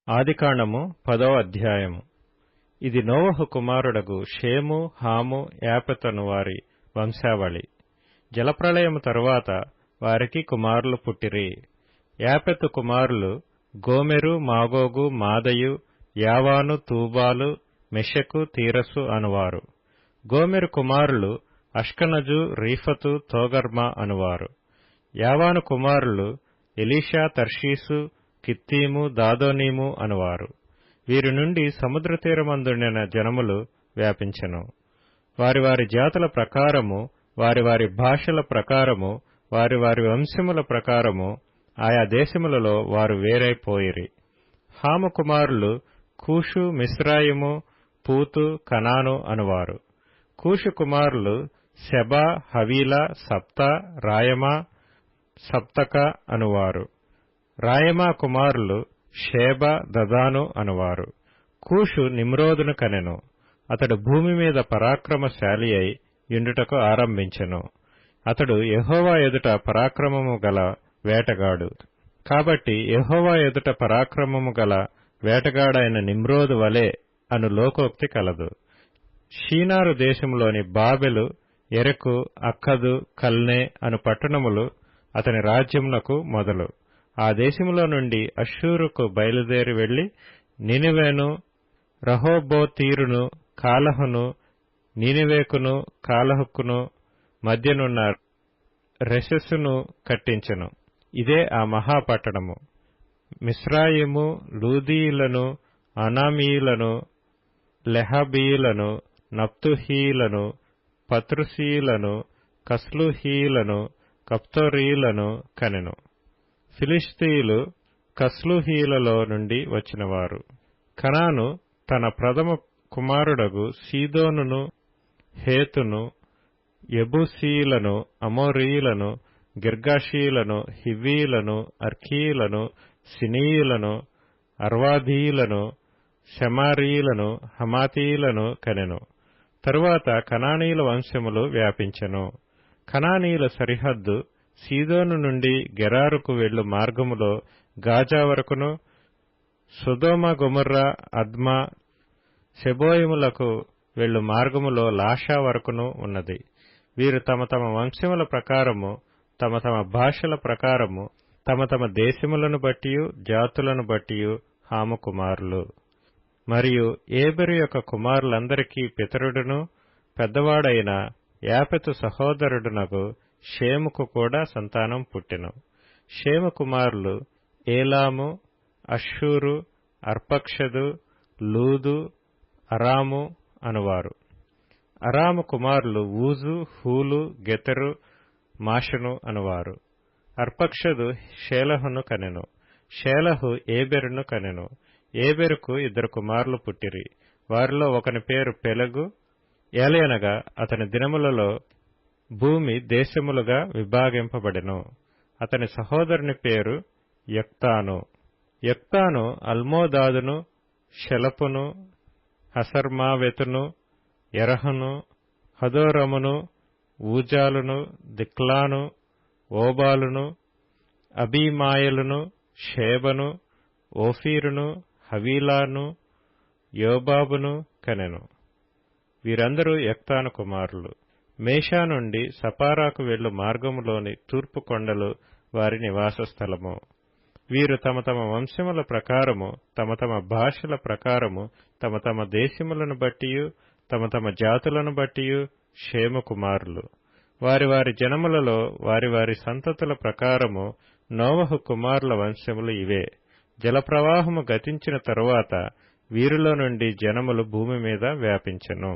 ఆదికాండము 10వ అధ్యాయము. ఇది నోవహు కుమారుడగు షేము, హాము, యాపెతను వారి వంశావళి. జలప్రళయము తరువాత వారికి కుమారులు పుట్టిరి. యాపెతు కుమారులు గోమెరు, మాగోగు, మాదయు, యావాను, తూబాలు, మెషెకు, తీరసు అనువారు. గోమెరు కుమారులు అష్కనజు, రీఫతు, తోగర్మా అనువారు. యావాను కుమారులు ఎలీషా, తర్షీసు, కిత్తీము, దాదోనీము అనువారు. వీరి నుండి సముద్ర తీరమందుండిన జనములు వ్యాపించెను. వారి వారి జాతుల ప్రకారము, వారి వారి భాషల ప్రకారము, వారి వారి వంశముల ప్రకారము ఆయా దేశములలో వారు వేరైపోయిరి. హాము కుమారులు కూషు, మిస్రాయిము, పూతు, కనాను అనువారు. కూషు కుమారులు సెబా, హవీలా, సప్తా, రాయమా, సప్తక అనువారు. రాయమా కుమారులు షేబ, దదాను అనువారు. కూషు నిమ్రోదును కనెను. అతడు భూమి మీద పరాక్రమశాలి అయి యుండుటకు ఆరంభించెను. అతడు యెహోవా ఎదుట పరాక్రమము గల వేటగాడు. కాబట్టి యెహోవా ఎదుట పరాక్రమము గల వేటగాడైన నిమ్రోదు వలె అను లోకోక్తి కలదు. షీనారు దేశములోని బాబెలు, ఎరెకు, అక్కదు, కల్నే అను పట్టణములు అతని రాజ్యమునకు మొదలు. ఆ దేశములో నుండి అష్షూరుకు బయలుదేరి వెళ్లి నినివేను, రహోబోతీరును, కాలహును, నీనివేకును, కాలహుకును మధ్యనున్న రెసెసును కట్టించెను. ఇదే ఆ మహాపట్టణము. మిస్రాయిము, లూదీయులను, అనామీయులను, లెహాబీయులను, నప్తుహీయులను, పత్రుసీయులను, కస్లూహీయులను, కప్తోరీయులను కనెను. ఫిలిష్తీయులు కస్లూహీయులలో నుండి వచ్చినవారు. కనాను తన ప్రథమ కుమారుడగు సీదోనును, హేతును, యెబూసీయులను, అమోరీయులను, గిర్గాషీయులను, హివ్వీయులను, అర్కీయులను, సినీయులను, అర్వాదీయులను, షెమారీయులను, హమాతీయులను కనెను. తరువాత కనానీయుల వంశములు వ్యాపించెను. కనానీయుల సరిహద్దు సీదోను నుండి గెరారుకు వెళ్ళు మార్గములో గాజా వరకును, సొదొమ, గొమొర్రా, అద్మా, సెబోయిములకు వెళ్ళు మార్గములో లాషా వరకును ఉన్నది. వీరు తమ తమ వంశముల ప్రకారము, తమ తమ భాషల ప్రకారము, తమ తమ దేశములను బట్టియు జాతులను బట్టియు హాము కుమారులు. మరియు ఏబెరు యొక్క కుమారులందరికీ పితరుడును పెద్దవాడైన యాపెతు సహోదరుడునగు షేముకు కూడా సంతానం పుట్టెను. షేము కుమారులు ఏలాము, అష్షూరు, అర్పక్షదు, లూదు, అరాము అనువారు. అరాము కుమారులు ఊజు, హూలు, గెతెరు, మాషను అనువారు. అర్పక్షదు షేలహును కనెను. షేలహు ఏబెరును కనెను. ఏబెరుకు 2 కుమారులు పుట్టిరి. వారిలో ఒకని పేరు పెలగు. ఏలయనగా అతని దినములలో భూమి దేశములుగా విభాగింపబడెను. అతని సహోదరుని పేరు యొక్తాను. యొక్తాను అల్మోదాదును, షెలపును, హసర్మావెతును, ఎరహును, హదోరమును, ఊజాలును, దిక్లాను, ఓబాలును, అబీమాయలును, షేబను, ఓఫీరును, హవీలాను, యోబాబును కనెను. వీరందరూ యొక్తాను కుమారులు. మేషా నుండి సపారాకు వెళ్ళు మార్గములోని తూర్పు కొండలు వారి నివాస స్థలము. వీరు తమ తమ వంశముల ప్రకారము, తమ తమ భాషల ప్రకారము, తమ తమ దేశములను బట్టియు, తమ తమ జాతులను బట్టియు షేము కుమారులు. వారి వారి జనములలో వారి వారి సంతతుల ప్రకారము నోవహు కుమారుల వంశములు ఇవే. జలప్రవాహము గతించిన తరువాత వీరిలో నుండి జనములు భూమి మీద వ్యాపించెను.